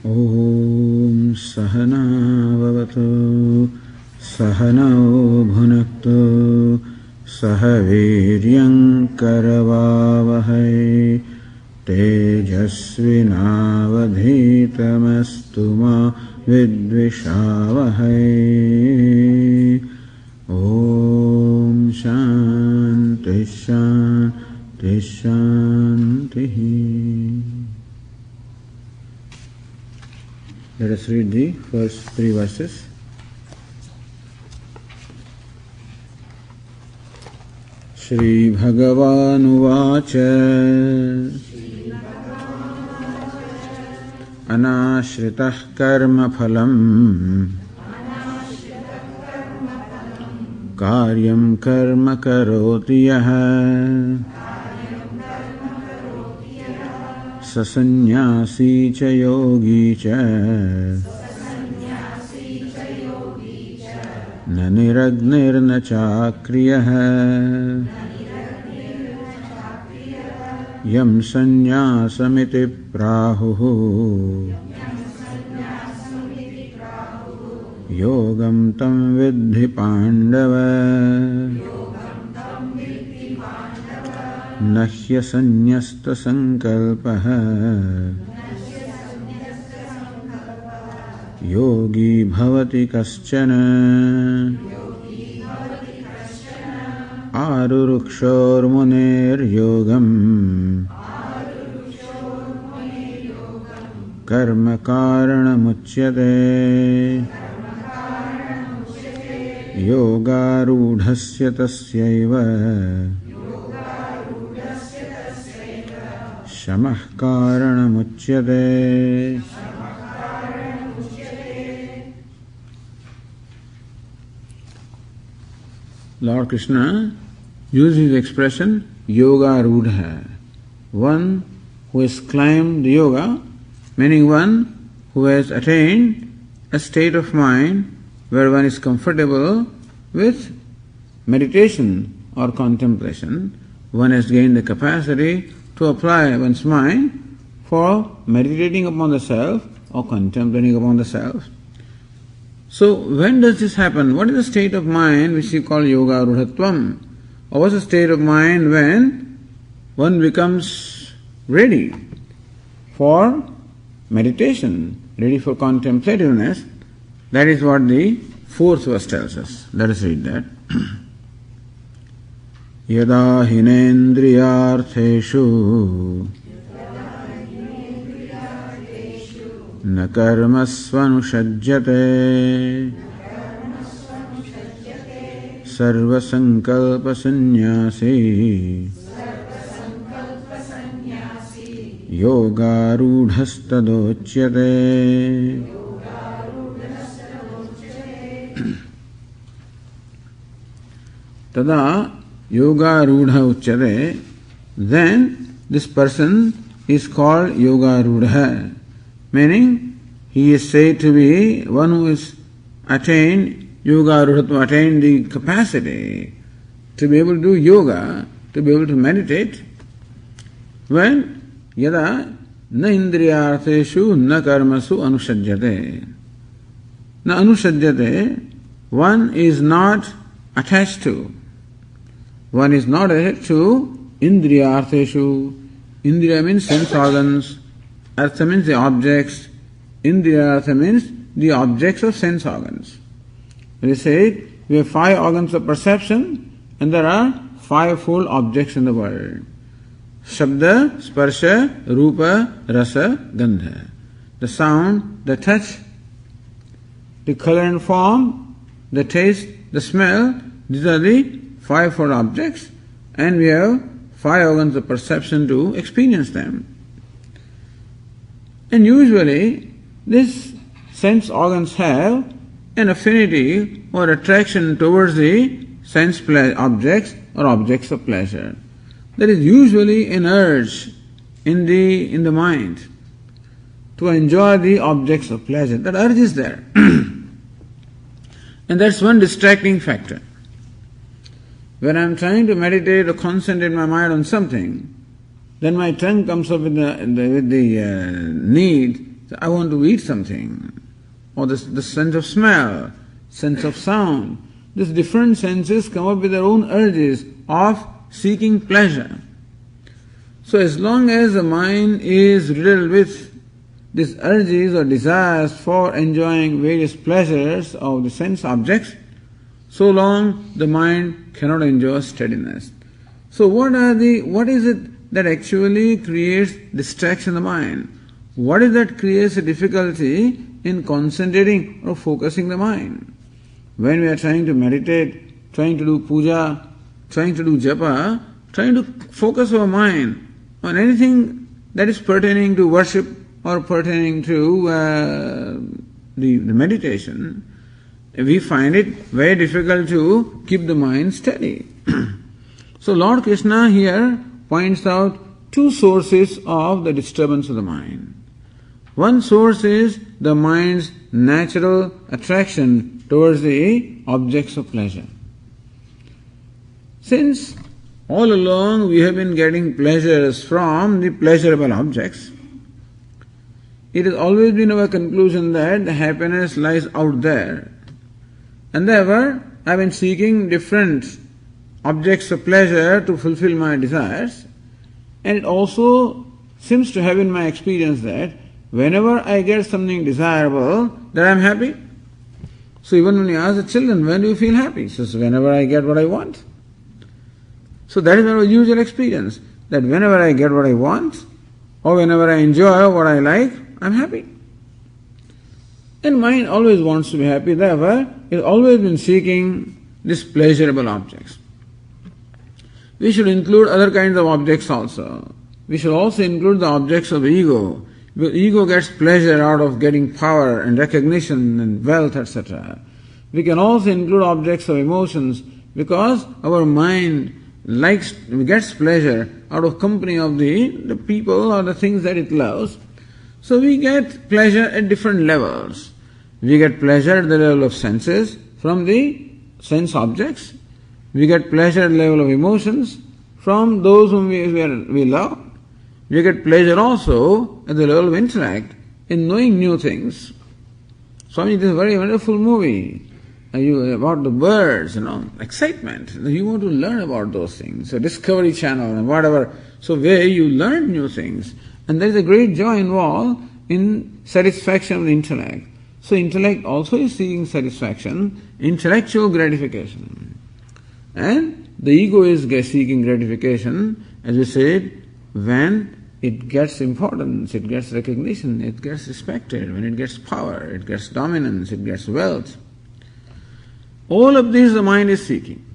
Om Sahana Vavatu Sahanao Bhunaktu Sahaviryam Karavavahai Tejasvinavadhitamastu ma vidvishavahai. Om Shanti Shanti Shanti. Let us read the first three verses. Śrībhagavānu vāca anāśritah karma phalam kāryam karma karoti yaha sasannyāsī ca yogī ca na niragnir na cakriyah yam sannyāsamiti prahuhu yogam tam vidhi pandava nahya sannyasta sankalpaha yogi bhavati kaschana ārurukṣor muner yogam karma kāranamucyate yogarūಢasya tasyaiva shamah kāranamucyate. Lord Krishna uses the expression yoga rudha, one who has climbed the yoga, meaning one who has attained a state of mind where one is comfortable with meditation or contemplation. One has gained the capacity to apply one's mind for meditating upon the self or contemplating upon the self. So when does this happen? What is the state of mind which we call yoga rudhatvam? Or what's the state of mind when one becomes ready for meditation, ready for contemplativeness? That is what the fourth verse tells us. Let us read that. Yada hinendriyartheshu na karmasvanusajjate sarva sankalpa sannyasi yoga rudhastadochyate. Tada yoga rudha uchyate. Then this person is called yoga rudha, meaning he is said to be one who has attained yoga rudha, attained the capacity to be able to do yoga, to be able to meditate. When yada na indriyartheshu na karmasu anusajjate. Na anusajjate, one is not attached to. One is not attached to indriyartheshu. Indriya means sense organs. Artha means the objects. Indriyartha means the objects of sense organs. It is said we have 5 organs of perception and there are 5-fold objects in the world. Shabda, Sparsha, Rupa, Rasa, Gandha. The sound, the touch, the color and form, the taste, the smell, these are the 5-fold objects and we have 5 organs of perception to experience them. And usually these sense organs have an affinity or attraction towards the sense objects or objects of pleasure. There is usually an urge in the mind to enjoy the objects of pleasure. That urge is there. And that's one distracting factor. When I am trying to meditate or concentrate my mind on something, then my tongue comes up with the need I want to eat something, or the sense of smell, sense of sound. These different senses come up with their own urges of seeking pleasure. So as long as the mind is riddled with these urges or desires for enjoying various pleasures of the sense objects, so long the mind cannot enjoy steadiness. So what is it that actually creates distraction in the mind? What is that creates a difficulty in concentrating or focusing the mind? When we are trying to meditate, trying to do puja, trying to do japa, trying to focus our mind on anything that is pertaining to worship or pertaining to the meditation, we find it very difficult to keep the mind steady. So Lord Krishna here points out two sources of the disturbance of the mind. One source is the mind's natural attraction towards the objects of pleasure. Since all along we have been getting pleasures from the pleasurable objects, it has always been our conclusion that the happiness lies out there. And therefore, I have been seeking different objects of pleasure to fulfill my desires. And it also seems to have been my experience that whenever I get something desirable, that I am happy. So even when you ask the children, when do you feel happy? He says, whenever I get what I want. So that is our usual experience, that whenever I get what I want, or whenever I enjoy what I like, I am happy. And mind always wants to be happy, therefore it has always been seeking these pleasurable objects. We should include other kinds of objects also. We should also include the objects of the ego. The ego gets pleasure out of getting power and recognition and wealth, etc. We can also include objects of emotions because our mind gets pleasure out of company of the people or the things that it loves. So we get pleasure at different levels. We get pleasure at the level of senses from the sense objects. We get pleasure at the level of emotions from those whom we love. We get pleasure also at the level of intellect in knowing new things. Swami, this is a very wonderful movie about the birds, excitement. You want to learn about those things. So Discovery Channel and whatever. So where you learn new things. And there is a great joy involved in satisfaction of the intellect. So intellect also is seeking satisfaction, intellectual gratification. And the ego is seeking gratification, as we said, when it gets importance, it gets recognition, it gets respected, when it gets power, it gets dominance, it gets wealth. All of these the mind is seeking.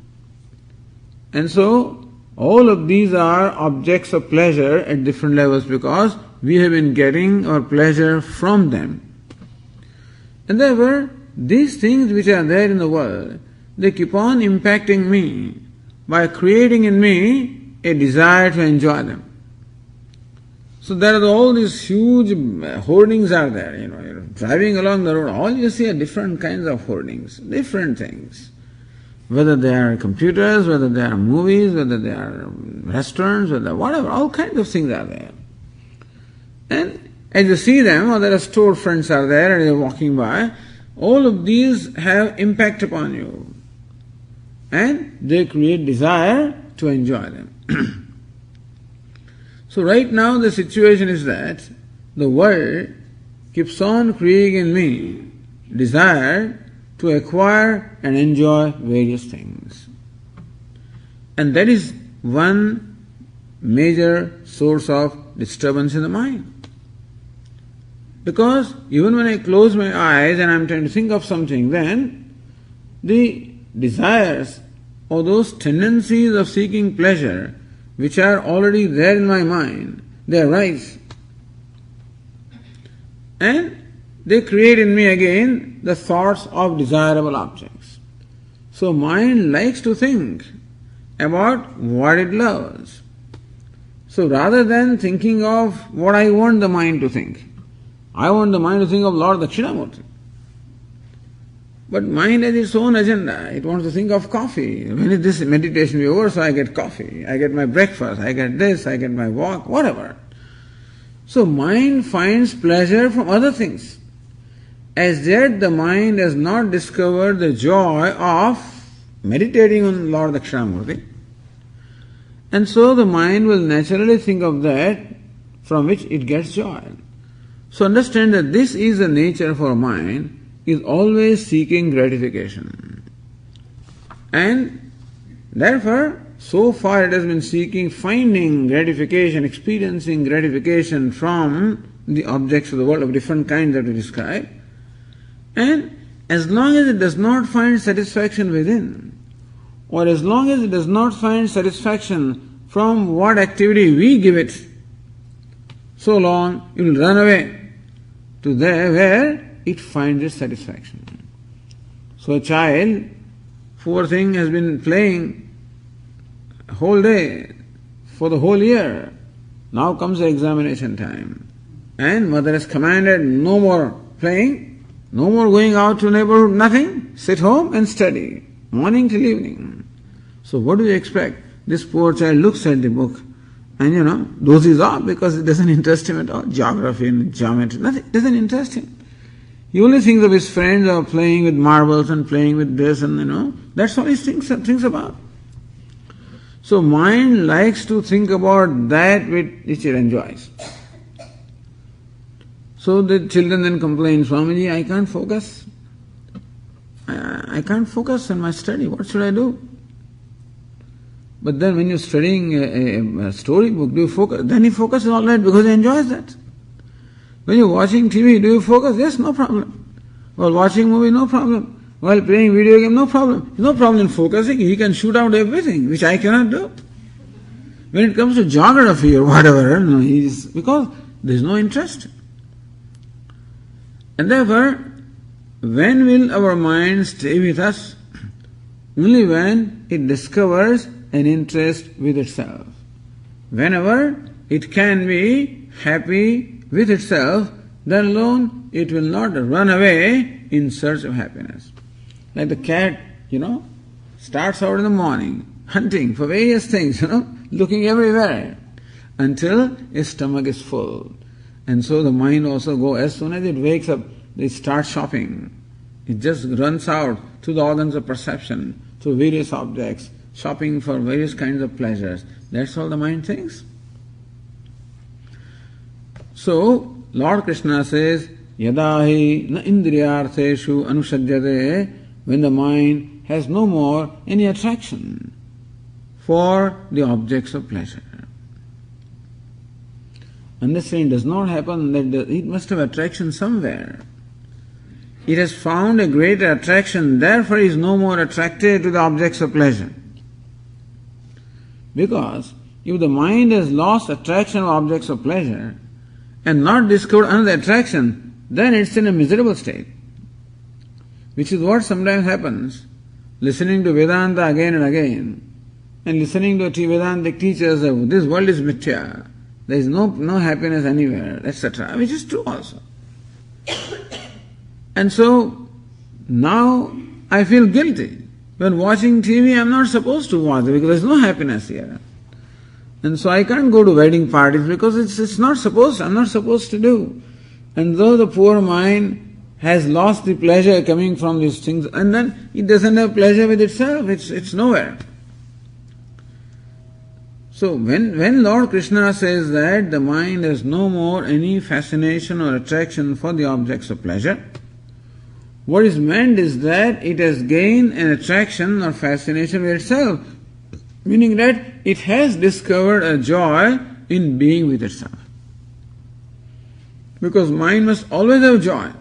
And so, all of these are objects of pleasure at different levels because we have been getting our pleasure from them. And therefore, these things which are there in the world, they keep on impacting me by creating in me a desire to enjoy them. So there are all these huge hoardings are there, you're driving along the road, all you see are different kinds of hoardings, different things. Whether they are computers, whether they are movies, whether they are restaurants, whatever, all kinds of things are there. And as you see them, or there are storefronts are there and you're walking by, all of these have impact upon you. And they create desire to enjoy them. So right now the situation is that the world keeps on creating in me desire to acquire and enjoy various things. And that is one major source of disturbance in the mind. Because even when I close my eyes and I'm trying to think of something, then the desires or those tendencies of seeking pleasure which are already there in my mind, they arise. And they create in me again the thoughts of desirable objects. So mind likes to think about what it loves. So rather than thinking of what I want the mind to think, I want the mind to think of Lord Dakshinamurti. But mind has its own agenda. It wants to think of coffee. When is this meditation be over, so I get coffee. I get my breakfast, I get this, I get my walk, whatever. So mind finds pleasure from other things. As yet the mind has not discovered the joy of meditating on Lord Dakshinamurti. And so the mind will naturally think of that from which it gets joy. So understand that this is the nature of our mind, is always seeking gratification. And therefore, so far it has been seeking, finding gratification, experiencing gratification from the objects of the world of different kinds that we describe. And as long as it does not find satisfaction within, or as long as it does not find satisfaction from what activity we give it, so long it will run away to there where it finds its satisfaction. So a child, poor thing, has been playing whole day for the whole year. Now comes the examination time. And mother has commanded no more playing, no more going out to neighborhood, nothing. Sit home and study, morning till evening. So what do you expect? This poor child looks at the book and dozes off because it doesn't interest him at all. Geography and geometry, nothing, doesn't interest him. He only thinks of his friends or playing with marbles and playing with this and that's all he thinks about. So mind likes to think about that which it enjoys. So the children then complain, Swamiji, I can't focus. I can't focus on my study. What should I do? But then when you're studying a storybook, do you focus? Then he focuses all right because he enjoys that. When you're watching TV, do you focus? Yes, no problem. While watching movie, no problem. While playing video game, no problem. No problem in focusing. He can shoot out everything, which I cannot do. When it comes to geography or whatever, because there's no interest. And therefore, when will our mind stay with us? Only when it discovers an interest with itself. Whenever it can be happy with itself, then alone it will not run away in search of happiness. Like the cat, starts out in the morning, hunting for various things, looking everywhere, until its stomach is full. And so the mind also goes, as soon as it wakes up, it starts shopping. It just runs out to the organs of perception, to various objects, shopping for various kinds of pleasures. That's all the mind thinks. So, Lord Krishna says, Yadahi na indriyartheshu anusajyate, when the mind has no more any attraction for the objects of pleasure. Understand, it does not happen that it must have attraction somewhere. It has found a greater attraction, therefore is no more attracted to the objects of pleasure. Because if the mind has lost attraction of objects of pleasure and not discovered another attraction, then it's in a miserable state. Which is what sometimes happens, listening to Vedanta again and again, and listening to Vedantic teachers of this world is mithya, there is no happiness anywhere, etc., which is true also. And so, now I feel guilty. When watching TV, I'm not supposed to watch it because there's no happiness here. And so I can't go to wedding parties because I'm not supposed to do. And though the poor mind has lost the pleasure coming from these things, and then it doesn't have pleasure with itself, it's nowhere. So when Lord Krishna says that the mind has no more any fascination or attraction for the objects of pleasure, what is meant is that it has gained an attraction or fascination with itself, meaning that it has discovered a joy in being with itself. Because mind must always have joy.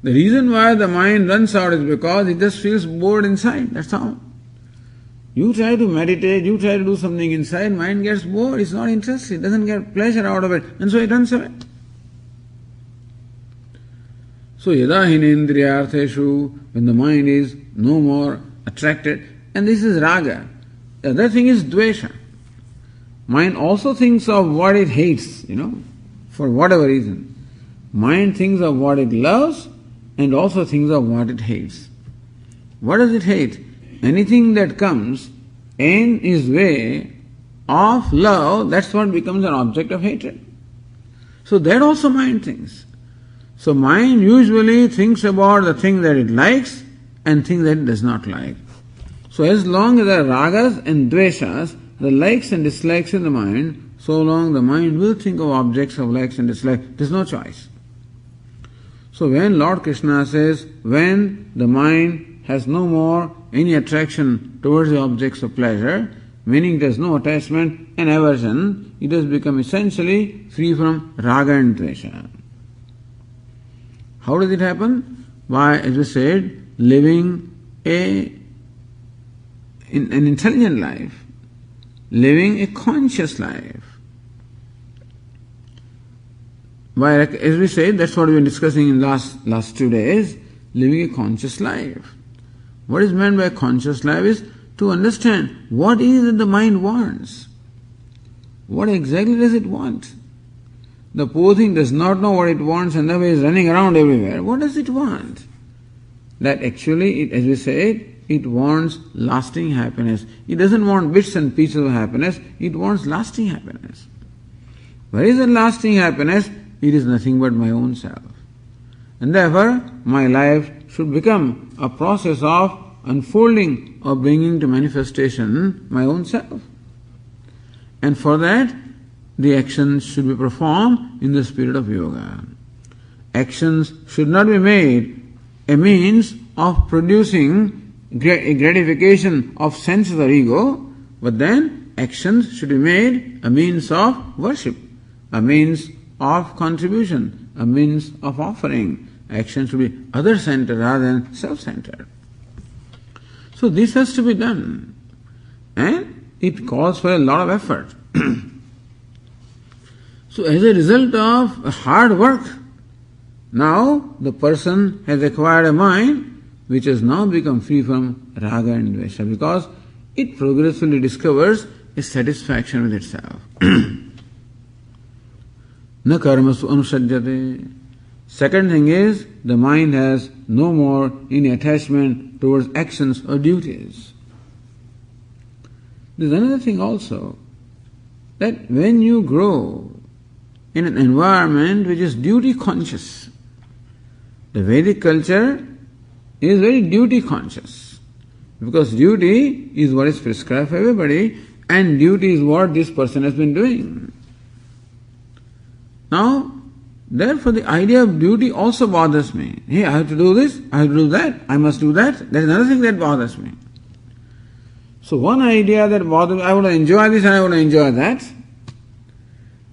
The reason why the mind runs out is because it just feels bored inside, that's all. You try to meditate, you try to do something inside, mind gets bored, it's not interested, doesn't get pleasure out of it, and so it runs away. So yada hinendriyartheshu, when the mind is no more attracted, and this is raga. The other thing is dvesha. Mind also thinks of what it hates, for whatever reason. Mind thinks of what it loves and also thinks of what it hates. What does it hate? Anything that comes in its way of love, that's what becomes an object of hatred. So that also mind thinks. So mind usually thinks about the thing that it likes and things that it does not like. So as long as there are ragas and dveshas, the likes and dislikes in the mind, so long the mind will think of objects of likes and dislikes. There's no choice. So when Lord Krishna says, when the mind has no more any attraction towards the objects of pleasure, meaning there's no attachment and aversion, it has become essentially free from raga and dvesha. How does it happen? By, as we said, living an intelligent life, living a conscious life. By, as we said, that's what we've been discussing in last 2 days, living a conscious life. What is meant by a conscious life is to understand what is it the mind wants. What exactly does it want? The poor thing does not know what it wants and therefore is running around everywhere. What does it want? That actually, as we said, it wants lasting happiness. It doesn't want bits and pieces of happiness, it wants lasting happiness. Where is that lasting happiness? It is nothing but my own self. And therefore, my life should become a process of unfolding or bringing to manifestation my own self. And for that, the actions should be performed in the spirit of yoga. Actions should not be made a means of producing a gratification of senses or ego, but then actions should be made a means of worship, a means of contribution, a means of offering. Action should be other-centered rather than self-centered. So this has to be done, and it calls for a lot of effort. So as a result of hard work, now the person has acquired a mind which has now become free from raga and dvesha, because it progressively discovers a satisfaction with itself. Na karmasu anusajyate. Second thing is, the mind has no more any attachment towards actions or duties. There's another thing also, that when you grow in an environment which is duty conscious, the Vedic culture is very duty conscious, because duty is what is prescribed for everybody, and duty is what this person has been doing. Now, therefore the idea of duty also bothers me. Hey, I have to do this, I have to do that, I must do that. There is another thing that bothers me. So one idea that bothers me, I want to enjoy this and I want to enjoy that.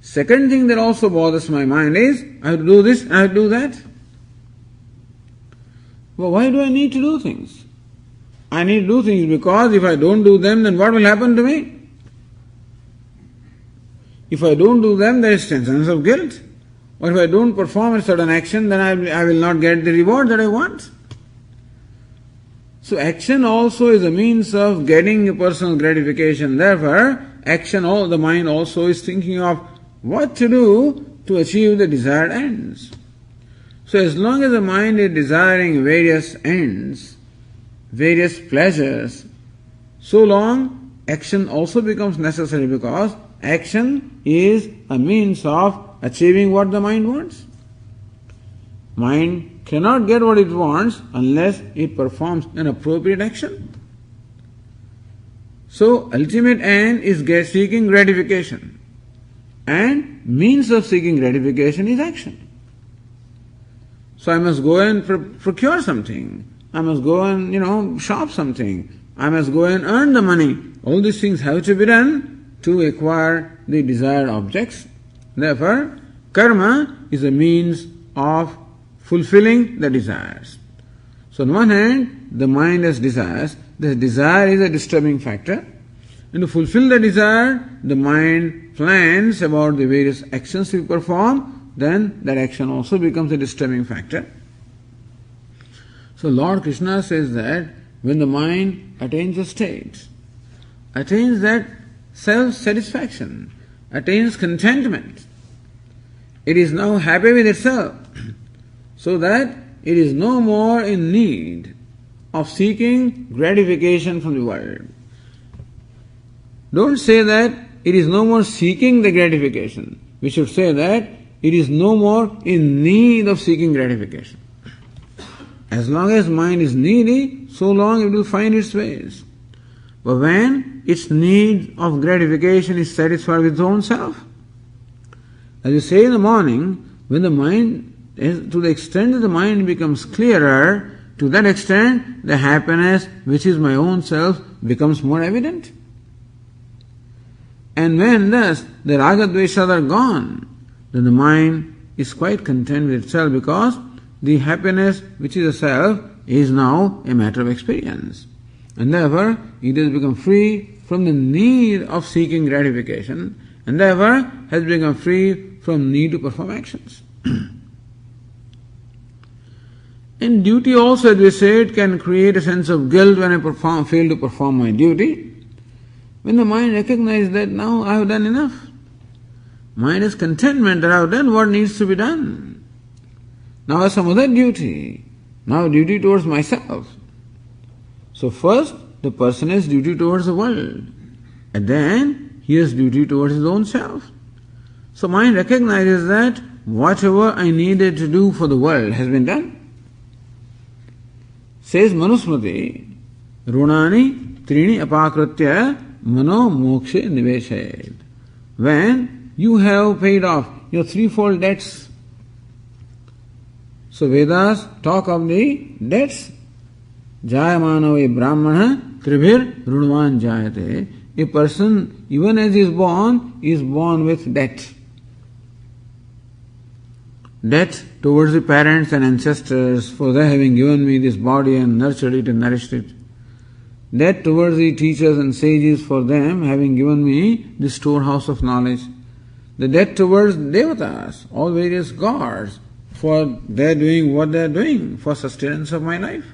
Second thing that also bothers my mind is, I have to do this and I have to do that. Well, why do I need to do things? I need to do things because if I don't do them, then what will happen to me? If I don't do them, there is sense of guilt. Or if I don't perform a certain action, then I will not get the reward that I want. So action also is a means of getting a personal gratification. Therefore, the mind also is thinking of what to do to achieve the desired ends. So as long as the mind is desiring various ends, various pleasures, so long action also becomes necessary, because action is a means of achieving what the mind wants. Mind cannot get what it wants unless it performs an appropriate action. So ultimate end is seeking gratification, and means of seeking gratification is action. So I must go and procure something. I must go and, shop something. I must go and earn the money. All these things have to be done to acquire the desired objects. Therefore, karma is a means of fulfilling the desires. So on one hand, the mind has desires. The desire is a disturbing factor. And to fulfill the desire, the mind plans about the various actions we perform. Then that action also becomes a disturbing factor. So Lord Krishna says that when the mind attains a state, attains that self-satisfaction, attains contentment, it is now happy with itself, so that it is no more in need of seeking gratification from the world. Don't say that it is no more seeking the gratification. We should say that it is no more in need of seeking gratification. As long as mind is needy, so long it will find its ways. But when its need of gratification is satisfied with its own self, as you say in the morning, when the mind, to the extent that the mind becomes clearer, to that extent the happiness which is my own self becomes more evident. And when thus the raga dveshas are gone, then the mind is quite content with itself, because the happiness which is a self is now a matter of experience. And therefore it has become free from the need of seeking gratification, and therefore has become free from need to perform actions. And duty also, as we said, can create a sense of guilt when I fail to perform my duty. When the mind recognizes that now I have done enough, mind is contentment that I have done what needs to be done. Now I have some other duty, now duty towards myself. So first the person has duty towards the world, and then he has duty towards his own self. So mind recognizes that whatever I needed to do for the world has been done. Says Manusmriti, Runani Trini Apakritya Mano Mokshe Niveshayed. When you have paid off your threefold debts. So Vedas talk of the debts. Jayamano e Brahmana Tribhir Runavan Jayate. A person, even as he is born with debt. Debt towards the parents and ancestors for their having given me this body and nurtured it and nourished it. Debt towards the teachers and sages for them having given me the storehouse of knowledge. The debt towards devatas, all various gods, for their doing what they are doing for sustenance of my life.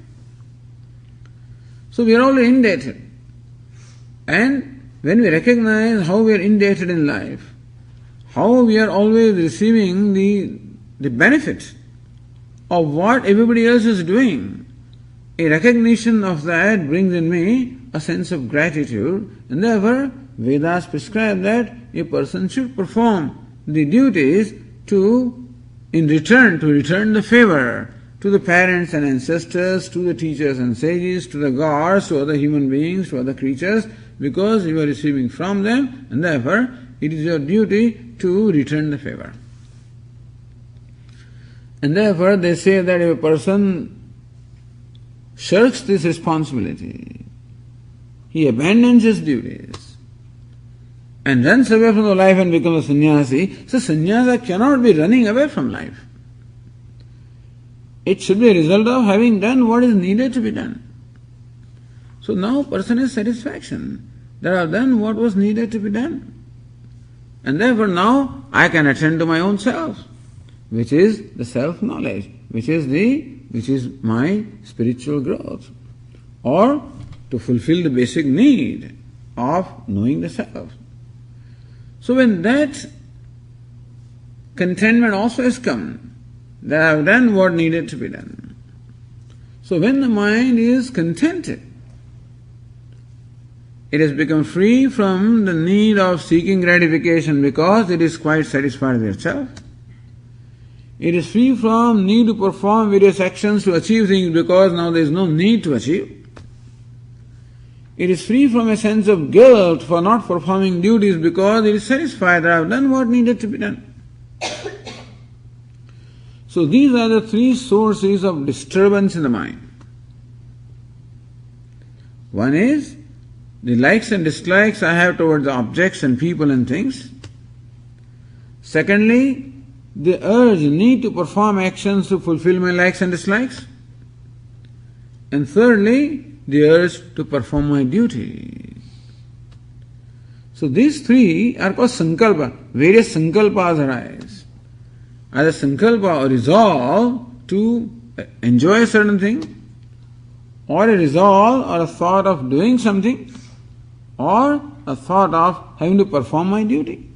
So we are all indebted. And when we recognize how we are indebted in life, how we are always receiving the benefit of what everybody else is doing, a recognition of that brings in me a sense of gratitude, and therefore Vedas prescribe that a person should perform the duties in return the favor to the parents and ancestors, to the teachers and sages, to the gods, to other human beings, to other creatures, because you are receiving from them, and therefore it is your duty to return the favor. And therefore they say that if a person shirks this responsibility, he abandons his duties and runs away from the life and becomes a sannyasi, so sannyasa cannot be running away from life. It should be a result of having done what is needed to be done. So now person has satisfaction that I have done what was needed to be done. And therefore now I can attend to my own self, which is the self-knowledge, which is my spiritual growth, or to fulfill the basic need of knowing the self. So when that contentment also has come, that I have done what needed to be done. So when the mind is contented, it has become free from the need of seeking gratification because it is quite satisfied with itself. It is free from need to perform various actions to achieve things because now there is no need to achieve. It is free from a sense of guilt for not performing duties because it is satisfied that I have done what needed to be done. So these are the three sources of disturbance in the mind. One is the likes and dislikes I have towards objects and people and things. Secondly, the urge, need to perform actions to fulfill my likes and dislikes. And thirdly, the urge to perform my duty. So these three are called sankalpa. Various sankalpas arise. Either sankalpa or resolve to enjoy a certain thing, or a resolve or a thought of doing something, or a thought of having to perform my duty.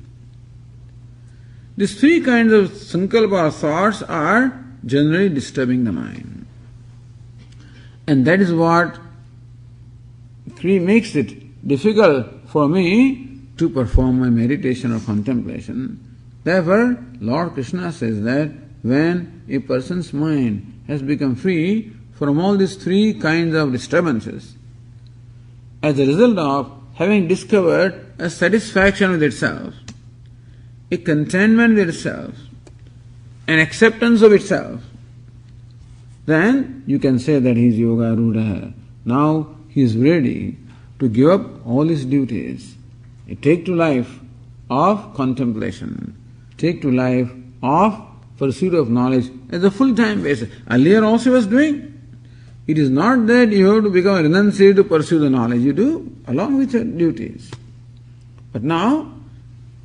These three kinds of sankalpa thoughts are generally disturbing the mind. And that is what makes it difficult for me to perform my meditation or contemplation. Therefore, Lord Krishna says that when a person's mind has become free from all these three kinds of disturbances, as a result of having discovered a satisfaction with itself, a contentment with itself, an acceptance of itself, then you can say that he is Yoga Rudha. Now he is ready to give up all his duties, take to life of contemplation, take to life of pursuit of knowledge as a full-time basis. Earlier also he was doing. It is not that you have to become a renunciate to pursue the knowledge. You do along with your duties. But now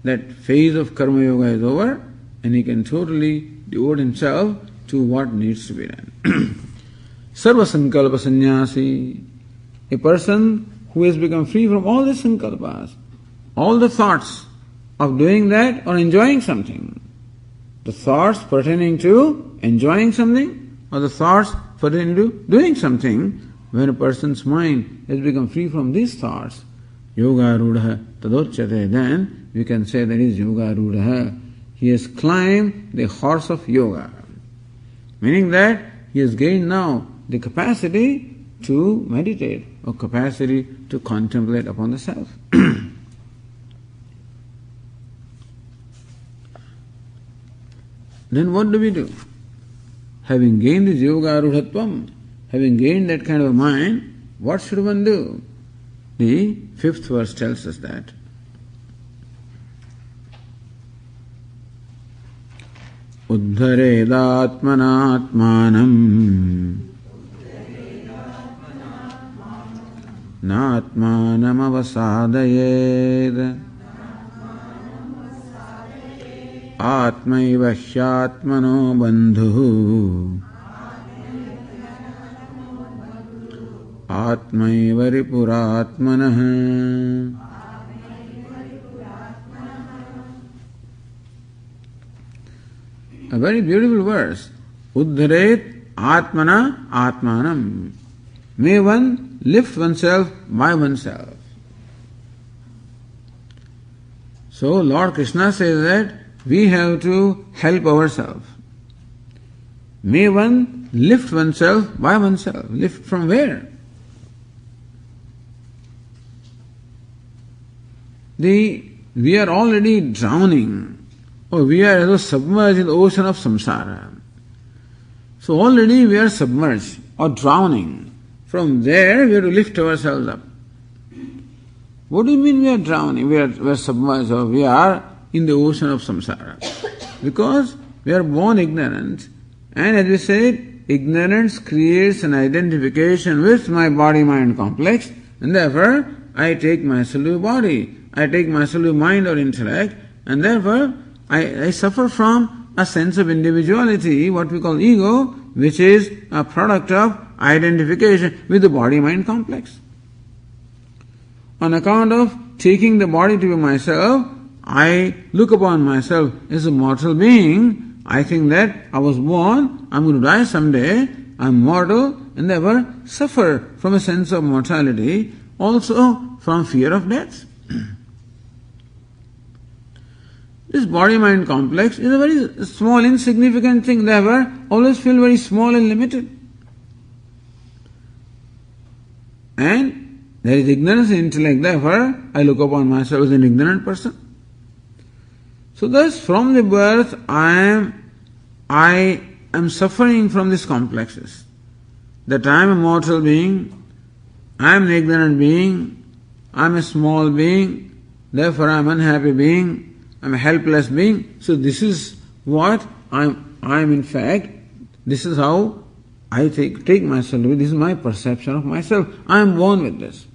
that phase of Karma Yoga is over and he can totally devote himself to what needs to be done. Sarva Sankalpa Sannyasi, a person who has become free from all the sankalpas, all the thoughts of doing that or enjoying something. The thoughts pertaining to enjoying something or the thoughts pertaining to doing something. When a person's mind has become free from these thoughts, Yoga Rudha Tadochyate, then we can say that is Yoga Rudha. He has climbed the horse of yoga. Meaning that he has gained now the capacity to meditate or capacity to contemplate upon the self. Then what do we do? Having gained this yoga rudhatvam, having gained that kind of mind, what should one do? The 5th verse tells us that. Uddharedatmanatmanam natmanamavasadayed Atmaiva hyatmano bandhu Atmaiva ripuratmanah. A very beautiful verse. Uddharet atmana atmanam. May one lift oneself by oneself. So Lord Krishna says that we have to help ourselves. May one lift oneself by oneself. Lift from where? We are already drowning, or we are as though submerged in the ocean of samsara. So already we are submerged or drowning. From there we have to lift ourselves up. What do you mean we are drowning? We are submerged, or we are in the ocean of samsara? Because we are born ignorant, and as we said, ignorance creates an identification with my body-mind complex, and therefore I take myself to body, I take myself to mind or intellect, and therefore I suffer from a sense of individuality, what we call ego, which is a product of identification with the body-mind complex. On account of taking the body to be myself, I look upon myself as a mortal being. I think that I was born, I'm going to die someday, I'm mortal, and therefore suffer from a sense of mortality, also from fear of death. This body-mind complex is a very small, insignificant thing, therefore always feel very small and limited. And there is ignorance in intellect, therefore I look upon myself as an ignorant person. So thus from the birth I am suffering from these complexes. That I am a mortal being, I am an ignorant being, I am a small being, therefore I am an unhappy being, I am a helpless being. So this is what I am in fact, this is how I take myself to be, this is my perception of myself. I am born with this.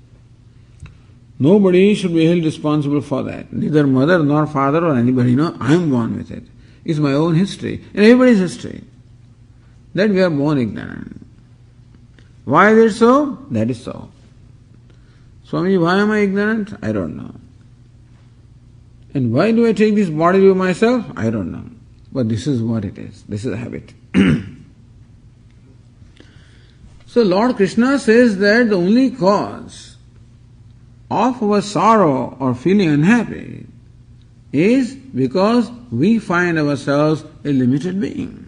Nobody should be held responsible for that. Neither mother nor father or anybody. No, I am born with it. It's my own history and everybody's history. That we are born ignorant. Why is it so? That is so. Swami, why am I ignorant? I don't know. And why do I take this body to myself? I don't know. But this is what it is. This is a habit. So Lord Krishna says that the only cause of our sorrow or feeling unhappy is because we find ourselves a limited being.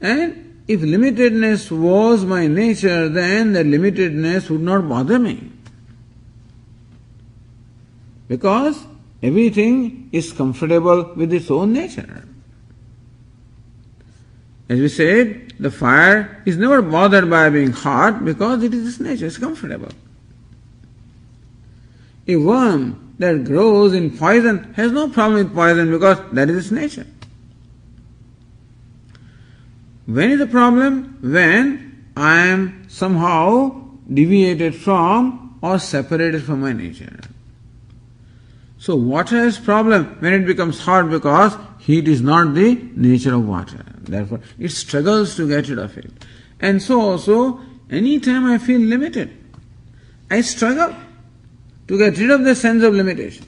And if limitedness was my nature, then that limitedness would not bother me. Because everything is comfortable with its own nature. As we said, the fire is never bothered by being hot because it is its nature, it's comfortable. A worm that grows in poison has no problem with poison because that is its nature. When is the problem? When I am somehow deviated from or separated from my nature. So water has problem when it becomes hot because heat is not the nature of water. Therefore, it struggles to get rid of it. And so also, anytime I feel limited, I struggle to get rid of the sense of limitation.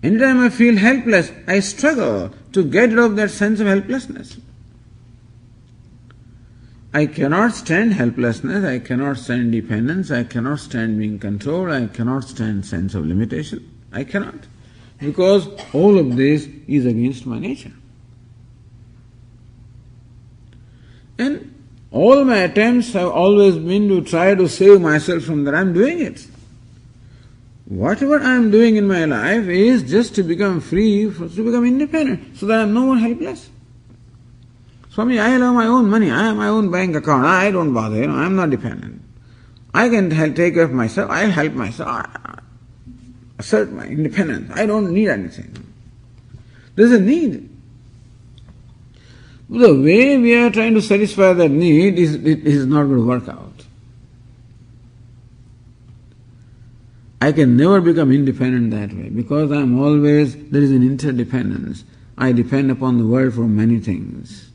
Anytime I feel helpless, I struggle to get rid of that sense of helplessness. I cannot stand helplessness, I cannot stand dependence, I cannot stand being controlled, I cannot stand sense of limitation. I cannot. Because all of this is against my nature. And all my attempts have always been to try to save myself from that. I am doing it. Whatever I am doing in my life is just to become free, to become independent, so that I am no more helpless. Swami, I have my own money, I have my own bank account, I don't bother, I am not dependent. I can take care of myself, I help myself, I assert my independence, I don't need anything. There is a need. The way we are trying to satisfy that need is not going to work out. I can never become independent that way because there is an interdependence. I depend upon the world for many things.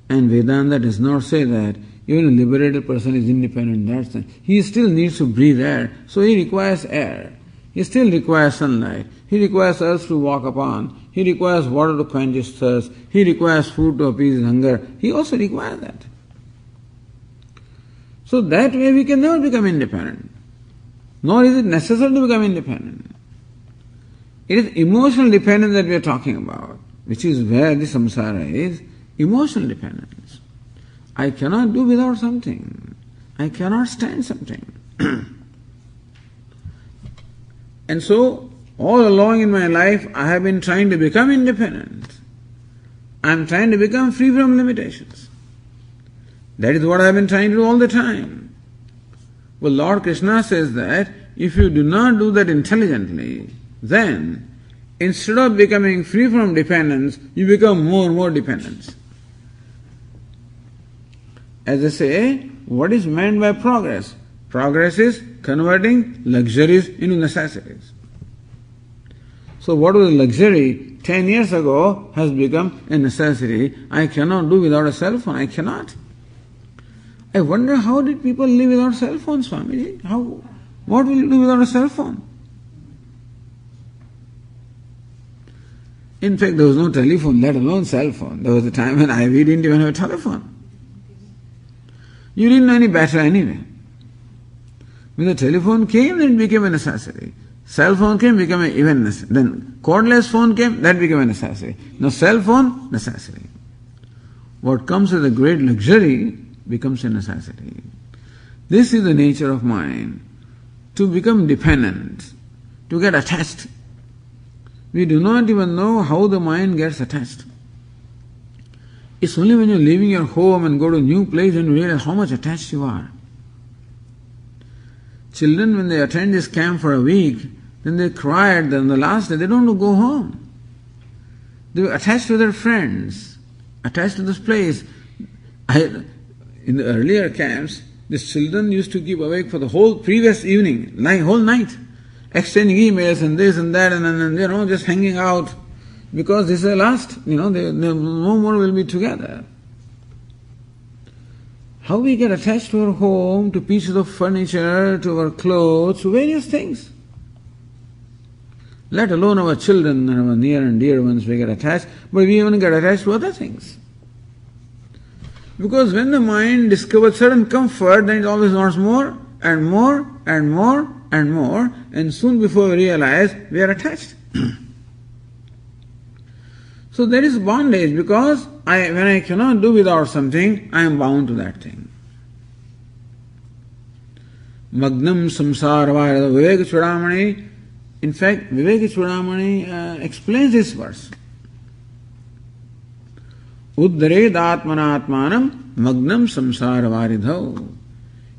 And Vedanta does not say that even a liberated person is independent in that sense. He still needs to breathe air, so he requires air. He still requires sunlight. He requires earth to walk upon. He requires water to quench his thirst. He requires food to appease his hunger. He also requires that. So that way we can never become independent. Nor is it necessary to become independent. It is emotional dependence that we are talking about, which is where the samsara is. Emotional dependence. I cannot do without something. I cannot stand something. And so, all along in my life, I have been trying to become independent. I am trying to become free from limitations. That is what I have been trying to do all the time. Well, Lord Krishna says that if you do not do that intelligently, then instead of becoming free from dependence, you become more and more dependent. As they say, what is meant by progress? Progress is converting luxuries into necessities. So what was a luxury 10 years ago has become a necessity. I cannot do without a cell phone. I cannot. I wonder how did people live without cell phones, Swamiji? What will you do without a cell phone? In fact, there was no telephone, let alone cell phone. There was a time when we didn't even have a telephone. You didn't know any better anyway. When the telephone came, then it became a necessity. Cell phone came, became an even necessity. Then cordless phone came, that became a necessity. Now cell phone, necessity. What comes as a great luxury becomes a necessity. This is the nature of mind. To become dependent, to get attached. We do not even know how the mind gets attached. It's only when you're leaving your home and go to a new place and you realize how much attached you are. Children, when they attend this camp for a week, then they cry at them. The last day, they don't want to go home. They were attached to their friends, attached to this place. In the earlier camps, these children used to keep awake for the whole previous evening, whole night, exchanging emails and this and that, and just hanging out. Because this is the last, they no more will be together. How we get attached to our home, to pieces of furniture, to our clothes, to various things. Let alone our children and our near and dear ones we get attached, but we even get attached to other things. Because when the mind discovers certain comfort, then it always wants more, and more and more and more, and soon before we realize we are attached. So there is bondage because when I cannot do without something, I am bound to that thing. Magnam samsara Viveka Chudamani. In fact, Viveka Chudamani explains this verse. Uddared atmanatmanam magnam samsara varidhau.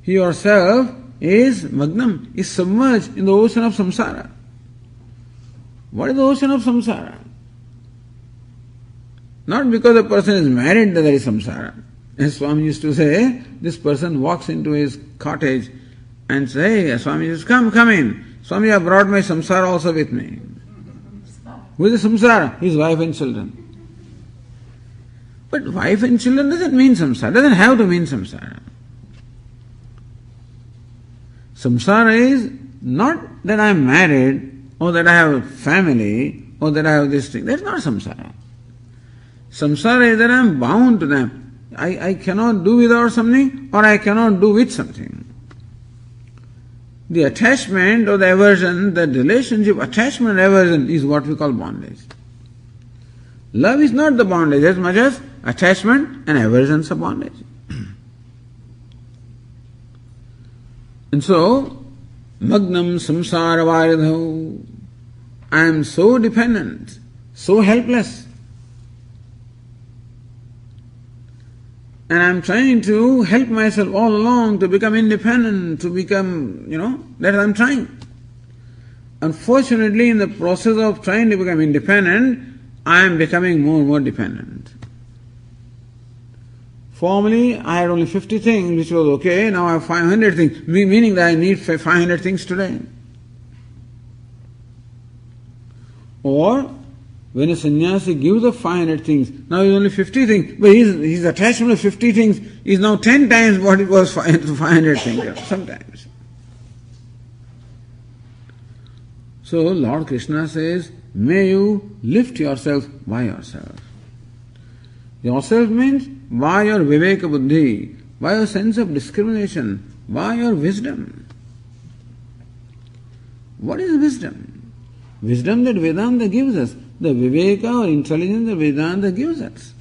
He yourself is magnam, is submerged in the ocean of samsara. What is the ocean of samsara? Not because a person is married that there is samsara. As Swami used to say, this person walks into his cottage and say, hey, Swami says, come in. Swami, I brought my samsara also with me. Who is the samsara? His wife and children. But wife and children doesn't mean samsara, doesn't have to mean samsara. Samsara is not that I am married, or that I have a family, or that I have this thing. That's not samsara. Samsara is that I am bound to them. I cannot do without something, or I cannot do with something. The attachment or the aversion, the relationship, attachment aversion is what we call bondage. Love is not the bondage as much as attachment and aversion are bondage. And so, Magnam samsara varidhau, I am so dependent, so helpless. And I am trying to help myself all along to become independent, to become, that I am trying. Unfortunately, in the process of trying to become independent, I am becoming more and more dependent. Formerly, I had only 50 things, which was okay. Now I have 500 things, meaning that I need 500 things today. Or, when a sannyasi gives up 500 things, now he only 50 things, but his attachment to 50 things is now 10 times what it was 500 things, sometimes. So Lord Krishna says, may you lift yourself by yourself. Yourself means by your viveka buddhi, by your sense of discrimination, by your wisdom. What is wisdom? Wisdom that Vedanta gives us. The viveka or intelligence that Vedanta gives us.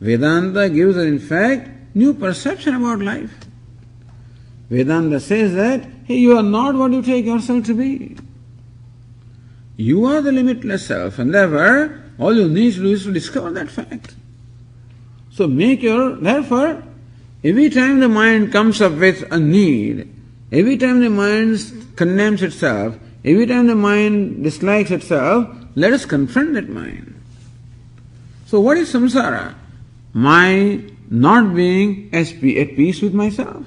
Vedanta gives us, in fact, new perception about life. Vedanta says that, hey, you are not what you take yourself to be. You are the limitless self, and therefore, all you need to do is to discover that fact. So therefore, every time the mind comes up with a need, every time the mind condemns itself, every time the mind dislikes itself, let us confront that mind. So what is samsara? My not being at peace with myself.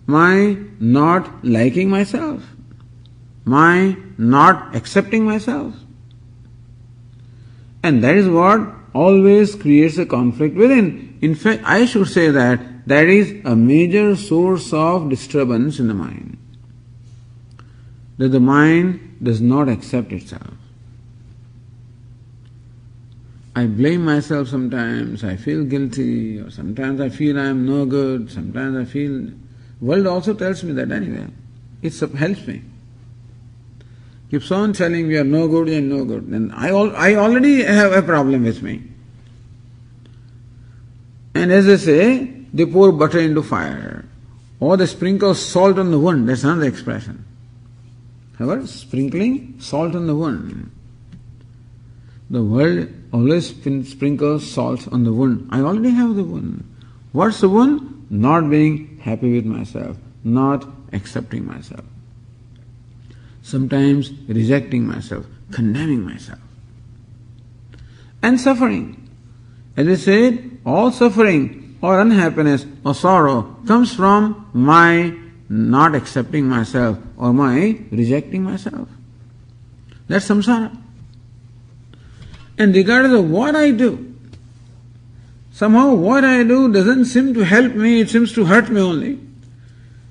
My not liking myself. My not accepting myself. And that is what always creates a conflict within. In fact, I should say that is a major source of disturbance in the mind. That the mind does not accept itself. I blame myself sometimes, I feel guilty, or sometimes I feel I am no good, sometimes I feel... World also tells me that anyway. It helps me. Keeps on telling me you are no good, you are no good. And I already have a problem with me. And as they say, they pour butter into fire. Or they sprinkle salt on the wound. That's another expression. However, sprinkling salt on the wound. The world always sprinkles salt on the wound. I already have the wound. What's the wound? Not being happy with myself, not accepting myself. Sometimes rejecting myself, condemning myself. And suffering. As I said, all suffering or unhappiness or sorrow comes from my not accepting myself or my rejecting myself. That's samsara. And regardless of what I do, somehow what I do doesn't seem to help me, it seems to hurt me only.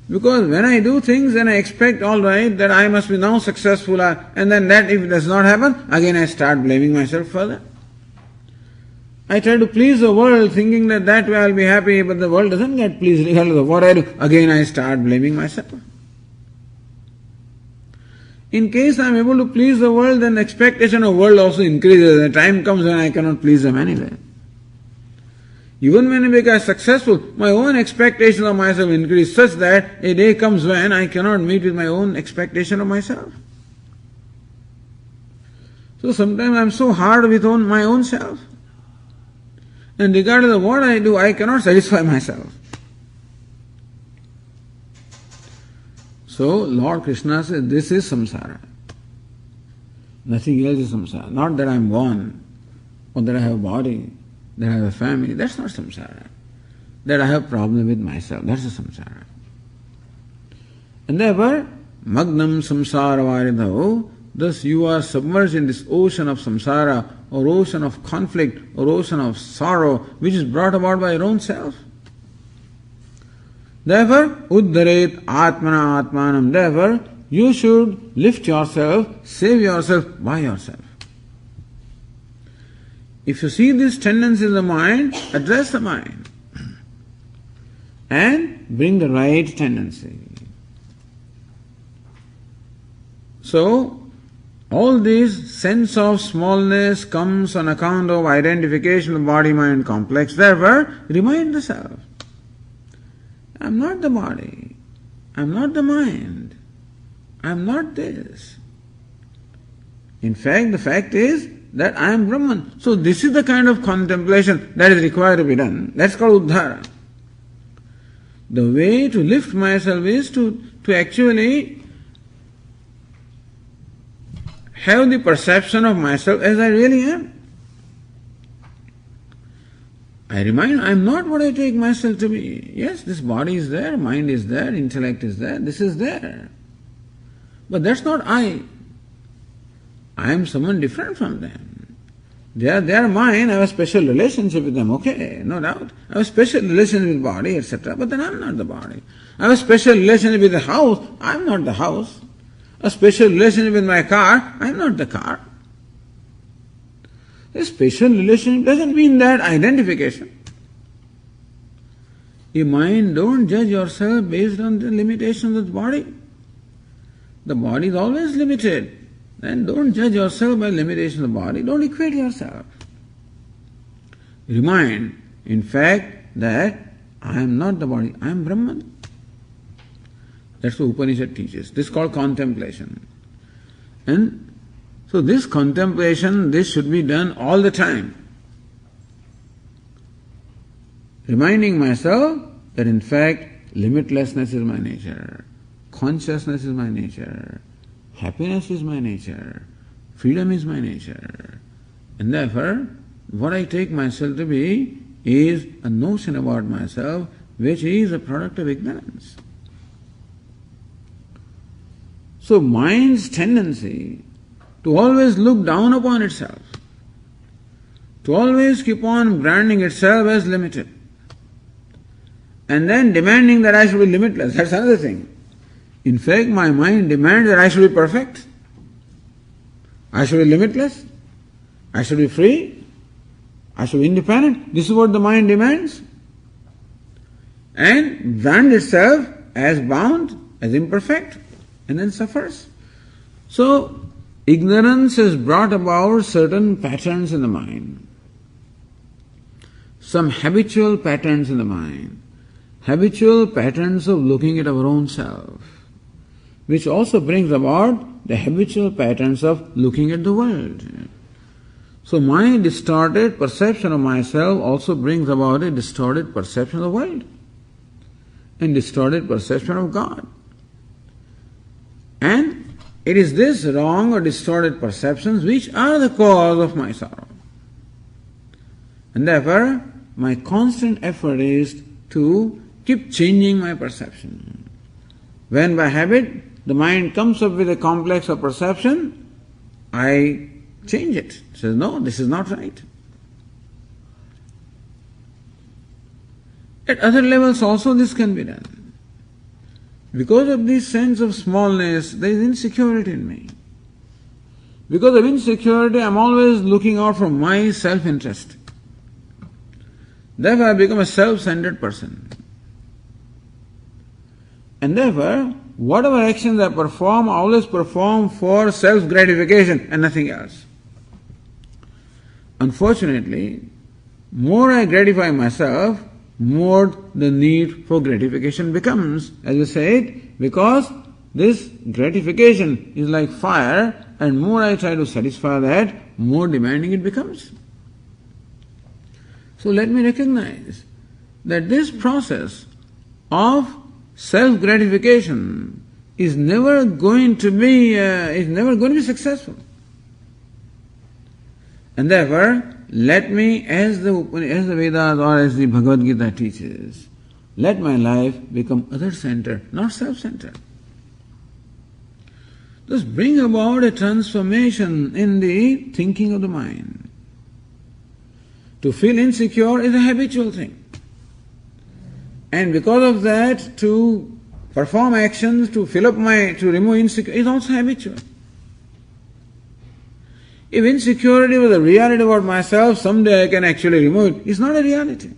Because when I do things and I expect, all right, that I must be now successful, and then that if it does not happen, again I start blaming myself further. I try to please the world thinking that that way I'll be happy, but the world doesn't get pleased regardless of what I do. Again I start blaming myself. In case I am able to please the world, then expectation of world also increases. The time comes when I cannot please them anyway. Even when I become successful, my own expectation of myself increase such that a day comes when I cannot meet with my own expectation of myself. So sometimes I am so hard with my own self. And regardless of what I do, I cannot satisfy myself. So Lord Krishna says, this is samsara. Nothing else is samsara. Not that I am born, or that I have a body, that I have a family. That's not samsara. That I have problem with myself. That's a samsara. And therefore, magnam samsara varidho, thus you are submerged in this ocean of samsara, or ocean of conflict, or ocean of sorrow, which is brought about by your own self. Therefore, uddaret atmana atmanam. Therefore, you should lift yourself, save yourself by yourself. If you see this tendency in the mind, address the mind and bring the right tendency. So, all this sense of smallness comes on account of identification of body-mind complex. Therefore, remind the self, I am not the body, I am not the mind, I am not this. In fact, the fact is that I am Brahman. So this is the kind of contemplation that is required to be done. That's called Uddhara. The way to lift myself is to actually have the perception of myself as I really am. I remind, I am not what I take myself to be. Yes, this body is there, mind is there, intellect is there, this is there. But that's not I. I am someone different from them. They are mine, I have a special relationship with them, okay, no doubt. I have a special relationship with body, etc. But then I am not the body. I have a special relationship with the house, I am not the house. A special relationship with my car, I am not the car. A special relationship doesn't mean that identification. You mind, don't judge yourself based on the limitations of the body. The body is always limited. Then don't judge yourself by limitations of the body. Don't equate yourself. Remind, in fact, that I am not the body, I am Brahman. That's what Upanishad teaches. This is called contemplation. And so this contemplation, this should be done all the time. Reminding myself that in fact, limitlessness is my nature, consciousness is my nature, happiness is my nature, freedom is my nature. And therefore, what I take myself to be is a notion about myself which is a product of ignorance. So mind's tendency to always look down upon itself, to always keep on branding itself as limited, and then demanding that I should be limitless, that's another thing. In fact, my mind demands that I should be perfect, I should be limitless, I should be free, I should be independent. This is what the mind demands. And brand itself as bound, as imperfect, and then suffers. So, ignorance has brought about certain patterns in the mind, some habitual patterns in the mind, habitual patterns of looking at our own self, which also brings about the habitual patterns of looking at the world. So my distorted perception of myself also brings about a distorted perception of the world and distorted perception of God. And it is this wrong or distorted perceptions which are the cause of my sorrow. And therefore, my constant effort is to keep changing my perception. When by habit the mind comes up with a complex of perception, I change it. It says, no, this is not right. At other levels also this can be done. Because of this sense of smallness, there is insecurity in me. Because of insecurity, I am always looking out for my self-interest. Therefore, I become a self-centered person. And therefore, whatever actions I always perform for self-gratification and nothing else. Unfortunately, more I gratify myself, more the need for gratification becomes, as we said, because this gratification is like fire, and more I try to satisfy that, more demanding it becomes. So let me recognize that this process of self-gratification is never going to be successful. And therefore, let me, as the Vedas or as the Bhagavad Gītā teaches, let my life become other-centered, not self-centered. Thus bring about a transformation in the thinking of the mind. To feel insecure is a habitual thing. And because of that, to perform actions to remove insecurity is also habitual. If insecurity was a reality about myself, someday I can actually remove it. It's not a reality.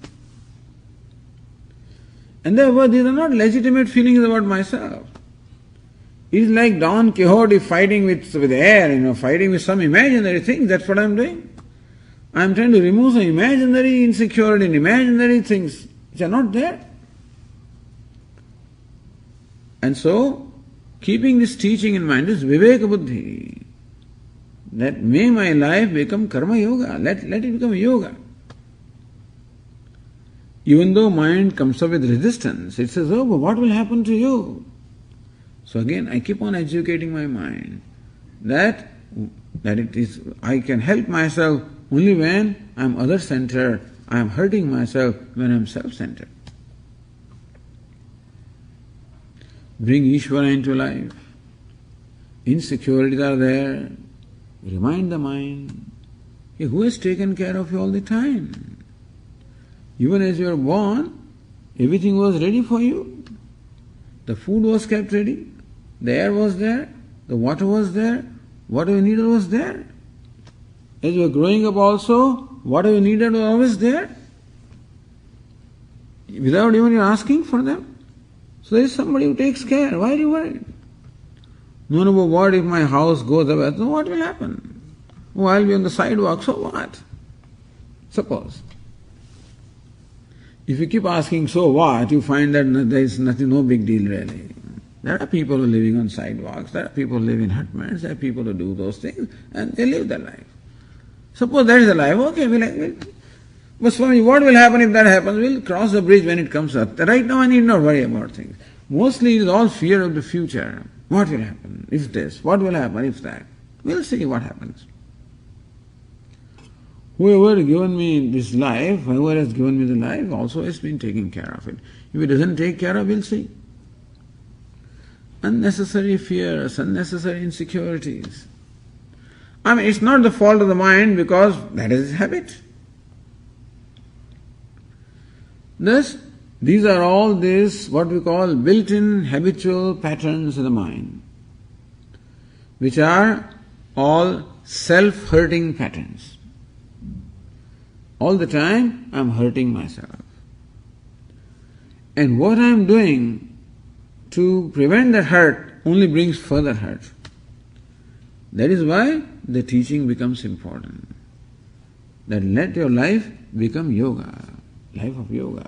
And therefore, these are not legitimate feelings about myself. It's like Don Quixote fighting with air, fighting with some imaginary thing. That's what I'm doing. I'm trying to remove some imaginary insecurity and imaginary things which are not there. And so, keeping this teaching in mind, this Viveka Buddhi, that may my life become karma yoga, let it become yoga. Even though mind comes up with resistance, it says, oh, but what will happen to you? So again, I keep on educating my mind that I can help myself only when I am other-centered. I am hurting myself when I am self-centered. Bring Ishvara into life. Insecurities are there. Remind the mind, who has taken care of you all the time? Even as you were born, everything was ready for you. The food was kept ready, the air was there, the water was there, whatever you needed was there. As you were growing up also, whatever you needed was always there, without even you asking for them. So there is somebody who takes care. Why are you worried? No, but what if my house goes away? So what will happen? Oh, I'll be on the sidewalk, so what? Suppose. If you keep asking, so what, you find that there is no big deal really. There are people who are living on sidewalks, there are people who live in hutments, there are people who do those things, and they live their life. Suppose that is the life, okay, but Swami, what will happen if that happens? We'll cross the bridge when it comes up. Right now I need not worry about things. Mostly it is all fear of the future. What will happen if this? What will happen if that? We'll see what happens. Whoever has given me this life, whoever has given me the life, also has been taking care of it. If he doesn't take care of it, we'll see. Unnecessary fears, unnecessary insecurities. It's not the fault of the mind because that is his habit. Thus, these are all what we call built-in habitual patterns in the mind, which are all self-hurting patterns. All the time, I'm hurting myself. And what I'm doing to prevent that hurt only brings further hurt. That is why the teaching becomes important. That let your life become yoga, life of yoga.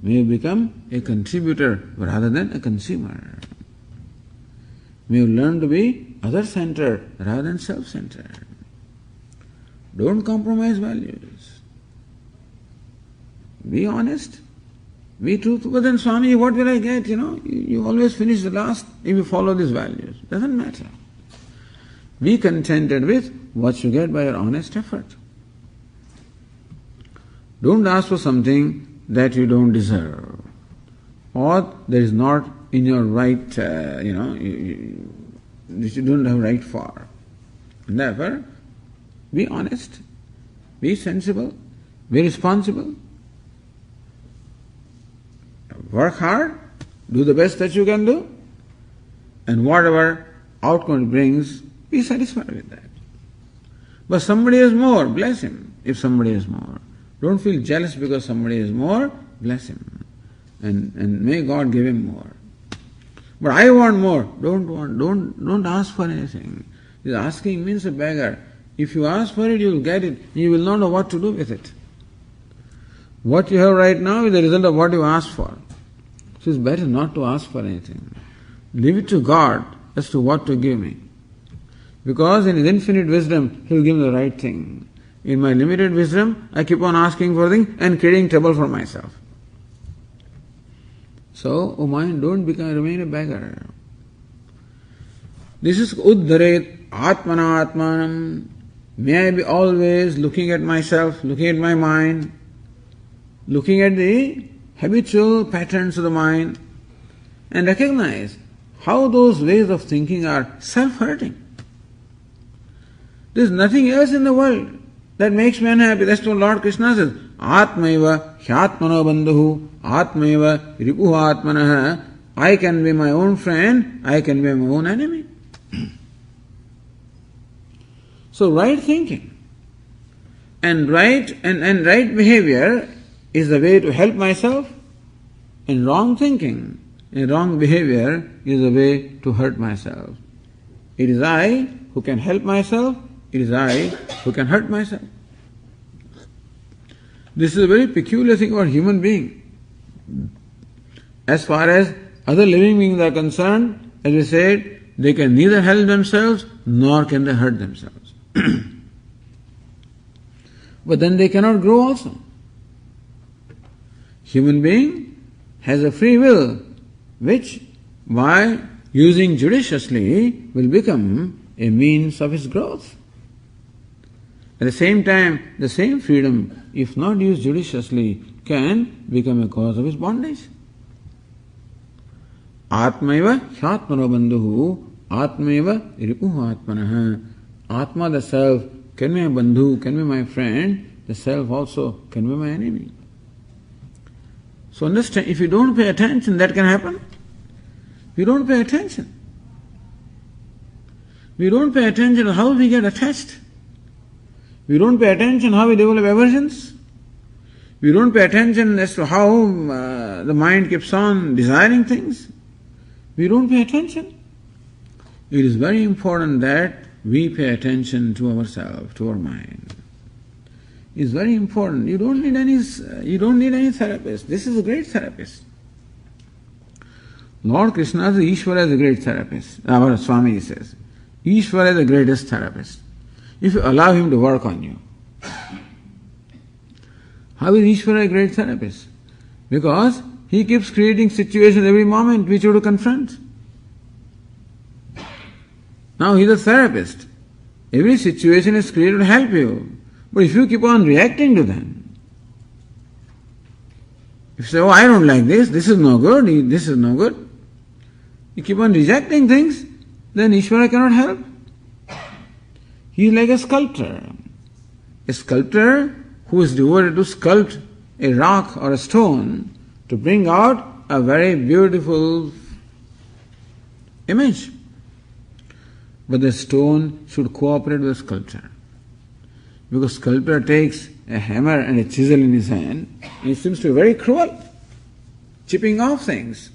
May you become a contributor rather than a consumer. May you learn to be other-centered rather than self-centered. Don't compromise values. Be honest. Be truthful. But then, Swami, what will I get? You always finish the last if you follow these values. Doesn't matter. Be contented with what you get by your honest effort. Don't ask for something that you don't deserve, or that is not in your right, that you don't have right for. And therefore, be honest, be sensible, be responsible. Work hard, do the best that you can do, and whatever outcome it brings, be satisfied with that. But somebody has more, bless him if somebody has more. Don't feel jealous because somebody has more, bless him. And may God give him more. But I want more. Don't ask for anything. This asking means a beggar. If you ask for it, you will get it. You will not know what to do with it. What you have right now is the result of what you asked for. So it's better not to ask for anything. Leave it to God as to what to give me. Because in His infinite wisdom, He will give me the right thing. In my limited wisdom, I keep on asking for things and creating trouble for myself. So, O mind, don't remain a beggar. This is Uddharet Atmana Atmanam. May I be always looking at myself, looking at my mind, looking at the habitual patterns of the mind, and recognize how those ways of thinking are self-hurting. There is nothing else in the world that makes me unhappy. That's what Lord Krishna says. Atmaiva hyatmano bandhu atmaiva ripuha atmanaha. I can be my own friend, I can be my own enemy. So right thinking and right behavior is the way to help myself, and wrong thinking and wrong behavior is the way to hurt myself. It is I who can help myself, it is I who can hurt myself. This is a very peculiar thing about human being. As far as other living beings are concerned, as we said, they can neither help themselves nor can they hurt themselves. But then they cannot grow also. Human being has a free will which, by using judiciously, will become a means of his growth. At the same time, the same freedom, if not used judiciously, can become a cause of his bondage. Atmaiva hyatmano bandhu atmaiva ripuha atmanaha. Atma, the self, can be my bandhu, can be my friend, the self also can be my enemy. So understand, if you don't pay attention, that can happen. We don't pay attention. We don't pay attention to how we get attached. We don't pay attention how we develop aversions. We don't pay attention as to how the mind keeps on desiring things. We don't pay attention. It is very important that we pay attention to ourselves, to our mind. It's very important. You don't need any therapist. This is a great therapist. Lord Krishna says Ishvara is a great therapist. Our Swami says, Ishvara is the greatest therapist. If you allow him to work on you. How is Ishvara a great therapist? Because he keeps creating situations every moment which you have to confront. Now he is a therapist. Every situation is created to help you. But if you keep on reacting to them, if you say, oh, I don't like this is no good, this is no good, you keep on rejecting things, then Ishvara cannot help. He is like a sculptor. A sculptor who is devoted to sculpt a rock or a stone to bring out a very beautiful image. But the stone should cooperate with the sculptor. Because sculptor takes a hammer and a chisel in his hand, and it seems to be very cruel, chipping off things.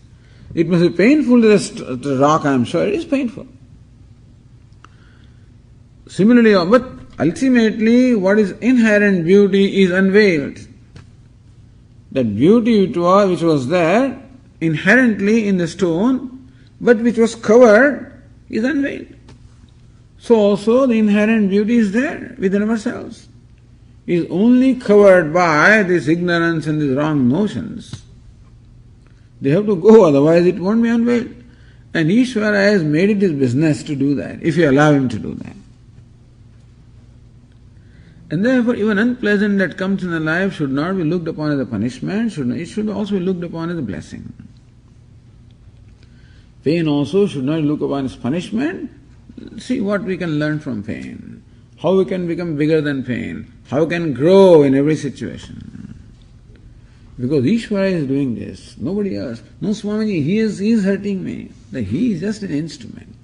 It must be painful to the rock, I am sure. It is painful. Similarly, but ultimately, what is inherent beauty is unveiled. That beauty which was there inherently in the stone, but which was covered, is unveiled. So also the inherent beauty is there within ourselves. It is only covered by this ignorance and these wrong notions. They have to go, otherwise it won't be unveiled. And Ishvara has made it his business to do that, if you allow him to do that. And therefore even unpleasant that comes in the life should not be looked upon as a punishment, it should also be looked upon as a blessing. Pain also should not be looked upon as punishment. See what we can learn from pain. How we can become bigger than pain. How we can grow in every situation. Because Ishvara is doing this. Nobody else. No, Swamiji, he is hurting me. He is just an instrument.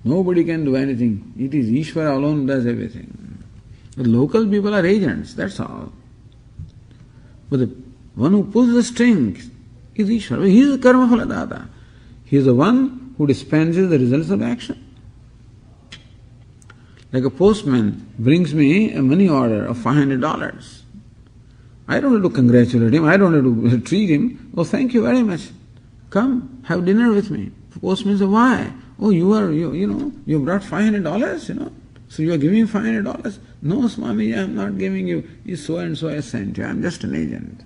Nobody can do anything. It is Ishvara alone who does everything. The local people are agents, that's all. But the one who pulls the strings is Ishvara. He is the karma phala data. He is the one who dispenses the results of action. Like a postman brings me a money order of $500. I don't have to congratulate him, I don't have to treat him. Oh, thank you very much. Come, have dinner with me. The postman says, why? Oh, you brought $500, so you are giving me $500. No, Swami, I am not giving you. So and so I sent you. I am just an agent.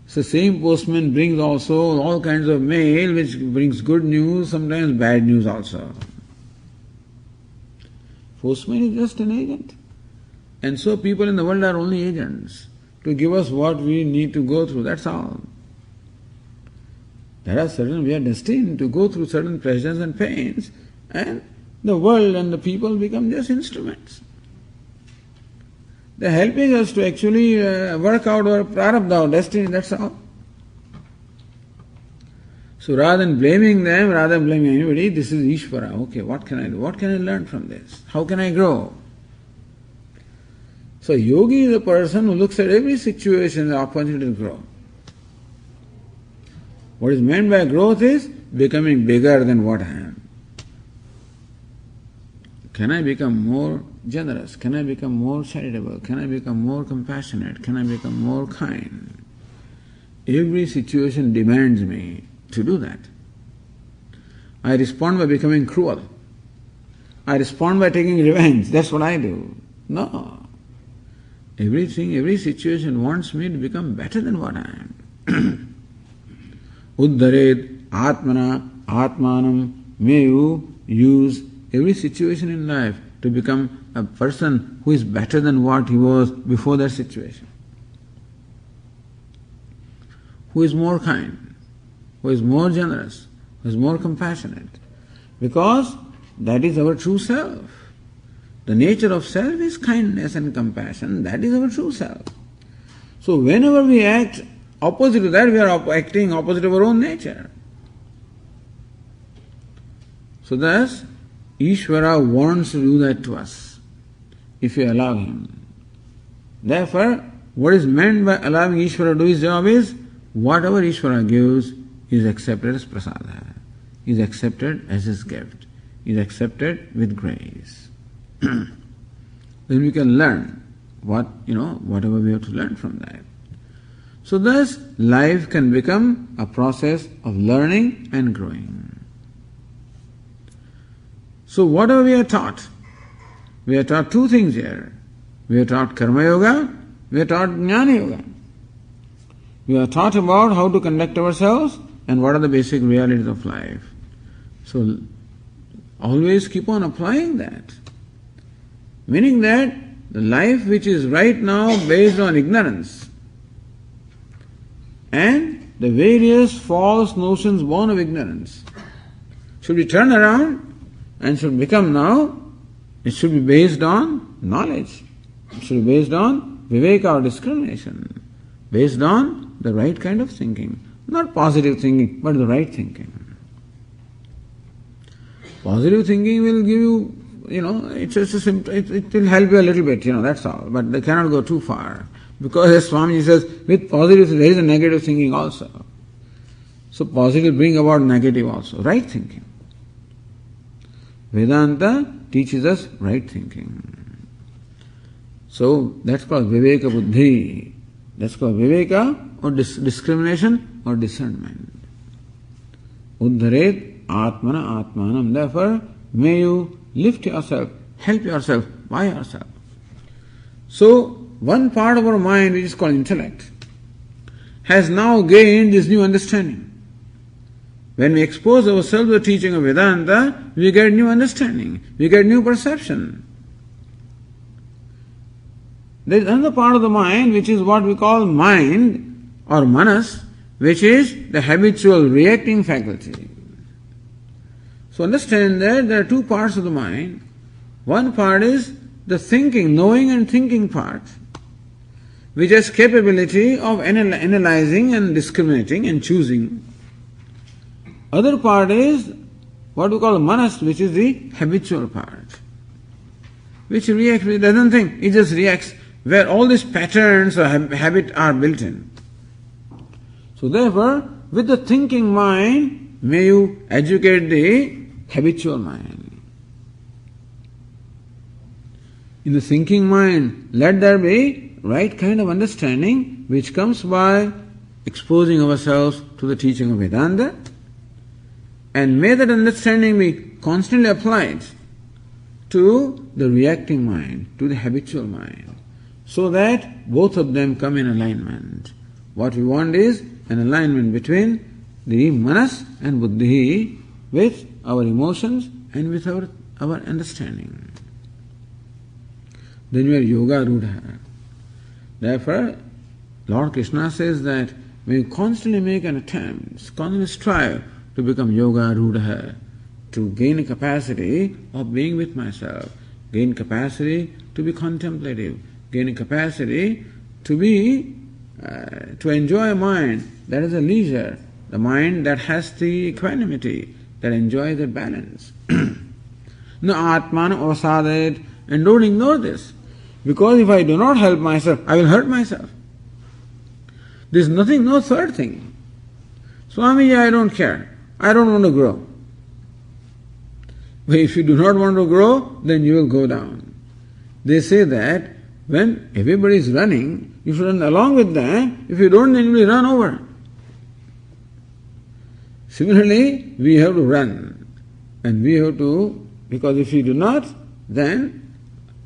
So same postman brings also all kinds of mail which brings good news, sometimes bad news also. Postman is just an agent. And so people in the world are only agents to give us what we need to go through, that's all. We are destined to go through certain pleasures and pains, and the world and the people become just instruments. They're helping us to actually work out our prarabdha, our destiny, that's all. So rather than blaming them, rather than blaming anybody, this is Ishvara. Okay, what can I do? What can I learn from this? How can I grow? So yogi is a person who looks at every situation as an opportunity to grow. What is meant by growth is becoming bigger than what I am. Can I become more generous? Can I become more charitable? Can I become more compassionate? Can I become more kind? Every situation demands me to do that. I respond by becoming cruel. I respond by taking revenge. That's what I do. No. Every situation wants me to become better than what I am. Uddharet atmana atmanam. May you use every situation in life to become a person who is better than what he was before that situation. Who is more kind, who is more generous, who is more compassionate. Because that is our true self. The nature of self is kindness and compassion. That is our true self. So whenever we act opposite to that, we are acting opposite of our own nature. So thus, Ishvara wants to do that to us, if we allow him. Therefore, what is meant by allowing Ishvara to do his job is, whatever Ishvara gives is accepted as prasada, is accepted as his gift, is accepted with grace. Then we can learn whatever we have to learn from that. So thus, life can become a process of learning and growing. So whatever we are taught two things here. We are taught Karma Yoga, we are taught Jnana Yoga. We are taught about how to conduct ourselves and what are the basic realities of life. So always keep on applying that. Meaning that the life which is right now based on ignorance and the various false notions born of ignorance should be turned around and should become now, it should be based on knowledge. It should be based on viveka or discrimination, based on the right kind of thinking. Not positive thinking, but the right thinking. Positive thinking will give you, it will help you a little bit, that's all. But they cannot go too far. Because as Swami says, with positive, there is a negative thinking also. So positive bring about negative also. Right thinking. Vedanta teaches us right thinking. So that's called viveka buddhi. That's called viveka or discrimination or discernment. Uddharet atmana atmanam. Therefore, may you lift yourself, help yourself by yourself. So, one part of our mind, which is called intellect, has now gained this new understanding. When we expose ourselves to the teaching of Vedanta, we get new understanding, we get new perception. There is another part of the mind which is what we call mind or manas, which is the habitual reacting faculty. So understand that there are two parts of the mind. One part is the thinking, knowing and thinking part, which has capability of analyzing and discriminating and choosing. Other part is what we call manas, which is the habitual part. which reacts, which doesn't think, it just reacts, where all these patterns or habit are built in. So therefore, with the thinking mind, may you educate the habitual mind. In the thinking mind, let there be right kind of understanding which comes by exposing ourselves to the teaching of Vedanta, and may that understanding be constantly applied to the reacting mind, to the habitual mind, so that both of them come in alignment. What we want is an alignment between the manas and buddhi with our emotions and with our understanding. Then we are yoga rudha. Therefore, Lord Krishna says that we constantly make an attempt, constantly strive to become yoga rudha, to gain a capacity of being with myself, gain capacity to be contemplative, gain a capacity to be to enjoy a mind that is a leisure, the mind that has the equanimity, that enjoys the balance. No atmana avasadayat, and don't ignore this, because if I do not help myself, I will hurt myself. There is nothing, no third thing. Swamiji, I don't care. I don't want to grow. But if you do not want to grow, then you will go down. They say that when everybody is running, you should run along with them. If you don't, then you will run over. Similarly, we have to run. And we have to, because if we do not, then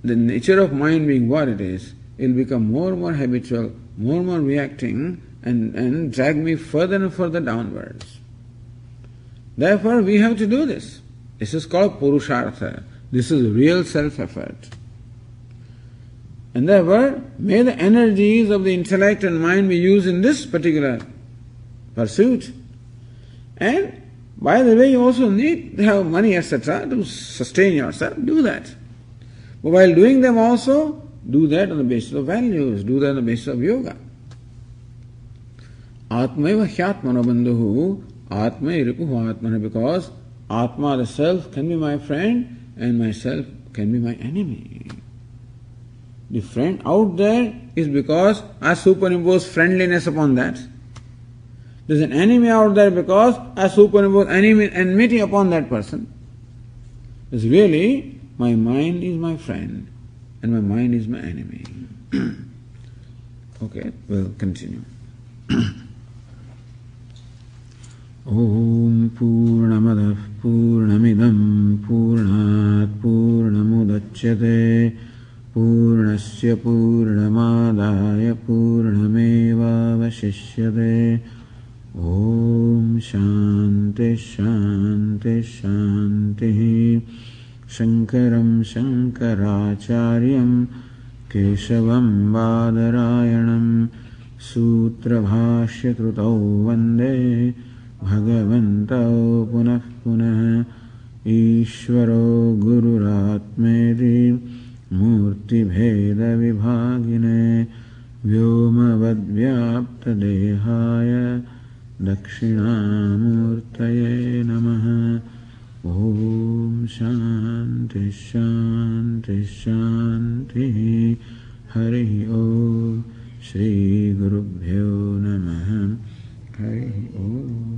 the nature of mind being what it is, it will become more and more habitual, more and more reacting, and drag me further and further downwards. Therefore, we have to do this. This is called purushartha. This is real self-effort. And therefore, may the energies of the intellect and mind be used in this particular pursuit. And by the way, you also need to have money, etc., to sustain yourself. Do that. But while doing them also, do that on the basis of values, do that on the basis of yoga. Atmaiva hyatmano bandhuhu, atmai ripuhu atmana, because Atma, the self, can be my friend and myself can be my enemy. The friend out there is because I superimpose friendliness upon that. There's an enemy out there because I superimpose enmity upon that person. It's really, my mind is my friend and my mind is my enemy. Okay, we'll continue. Om Purnamadah Purnamidam Purnat Purnamudachyate Purnasya Purnamadaya Purnameva Vashishyate. Om Shanti Shanti Shanti. Shankaram Shankaracharyam Keshavam Badarayanam Sutra Bhashya Krutau Vande Bhagavantau Punah Punah. Ishvaro Gururatmeti Murti Bheda Vibhagine Vyomavad Vyapta Dehaya Dakshinamurtaye Namaha. Om Shanti Shanti Shanti. Hari Om. Shri Gurubhyo Namaha. Hari Om.